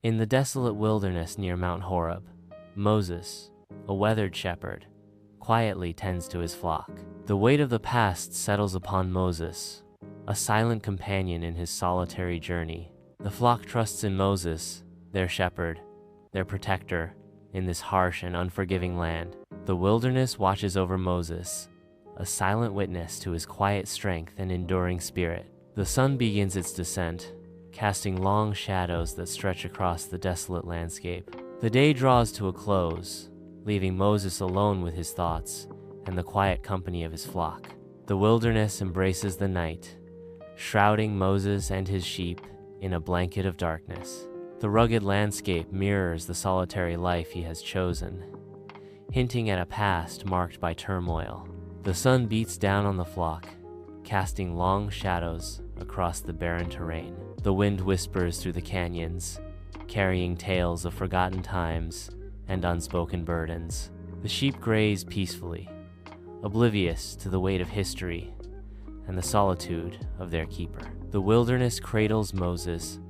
In the desolate wilderness near Mount Horeb, Moses, a weathered shepherd, quietly tends to his flock. The weight of the past settles upon Moses, a silent companion in his solitary journey. The flock trusts in Moses, their shepherd, their protector, in this harsh and unforgiving land. The wilderness watches over Moses, a silent witness to his quiet strength and enduring spirit. The sun begins its descent, casting long shadows that stretch across the desolate landscape. The day draws to a close, leaving Moses alone with his thoughts and the quiet company of his flock. The wilderness embraces the night, shrouding Moses and his sheep in a blanket of darkness. The rugged landscape mirrors the solitary life he has chosen, hinting at a past marked by turmoil. The sun beats down on the flock, casting long shadows across the barren terrain. The wind whispers through the canyons, carrying tales of forgotten times and unspoken burdens. The sheep graze peacefully, oblivious to the weight of history and the solitude of their keeper. The wilderness cradles Moses,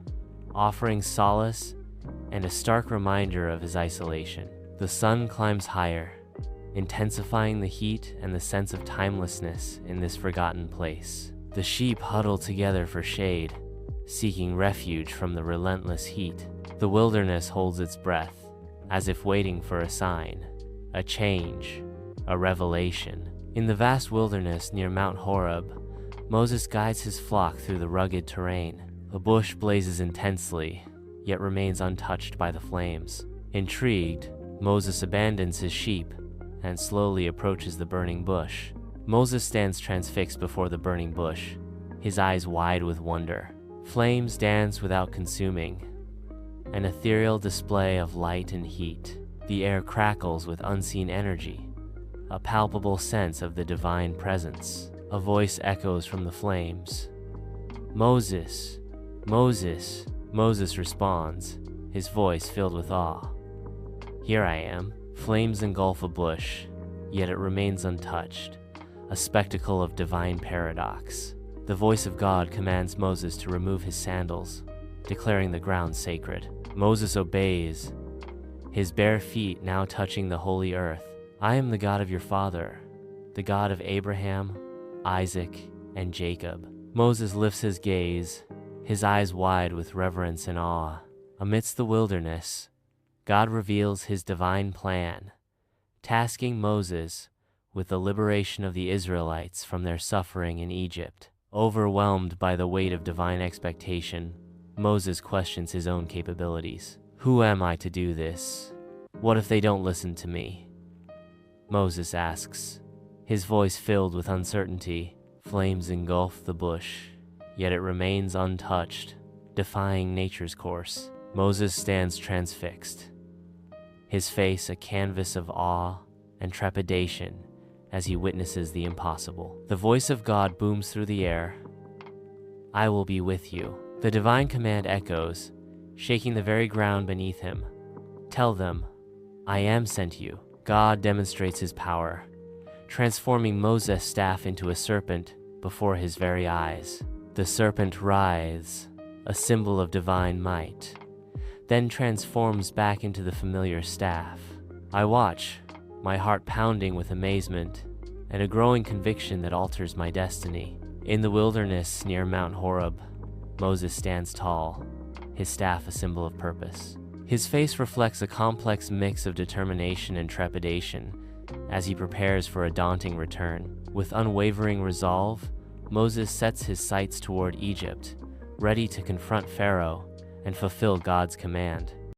offering solace and a stark reminder of his isolation. The sun climbs higher, intensifying the heat and the sense of timelessness in this forgotten place. The sheep huddle together for shade, seeking refuge from the relentless heat. The wilderness holds its breath, as if waiting for a sign, a change, a revelation. In the vast wilderness near Mount Horeb, Moses guides his flock through the rugged terrain. The bush blazes intensely, yet remains untouched by the flames. Intrigued, Moses abandons his sheep and slowly approaches the burning bush. Moses stands transfixed before the burning bush, his eyes wide with wonder. Flames dance without consuming, an ethereal display of light and heat. The air crackles with unseen energy, a palpable sense of the divine presence. A voice echoes from the flames. "Moses, Moses." Moses responds, his voice filled with awe. "Here I am." Flames engulf a bush, yet it remains untouched, a spectacle of divine paradox. The voice of God commands Moses to remove his sandals, declaring the ground sacred. Moses obeys, his bare feet now touching the holy earth. "I am the God of your father, the God of Abraham, Isaac, and Jacob." Moses lifts his gaze, his eyes wide with reverence and awe. Amidst the wilderness, God reveals his divine plan, tasking Moses with the liberation of the Israelites from their suffering in Egypt. Overwhelmed by the weight of divine expectation, Moses questions his own capabilities. "Who am I to do this? What if they don't listen to me?" Moses asks, his voice filled with uncertainty. Flames engulf the bush, yet it remains untouched, defying nature's course. Moses stands transfixed, his face a canvas of awe and trepidation as he witnesses the impossible. The voice of God booms through the air. "I will be with you." The divine command echoes, shaking the very ground beneath him. "Tell them, I am sent you." God demonstrates his power, transforming Moses' staff into a serpent before his very eyes. The serpent writhes, a symbol of divine might, then transforms back into the familiar staff. I watch, my heart pounding with amazement and a growing conviction that alters my destiny. In the wilderness near Mount Horeb, Moses stands tall, his staff a symbol of purpose. His face reflects a complex mix of determination and trepidation as he prepares for a daunting return. With unwavering resolve, Moses sets his sights toward Egypt, ready to confront Pharaoh and fulfill God's command.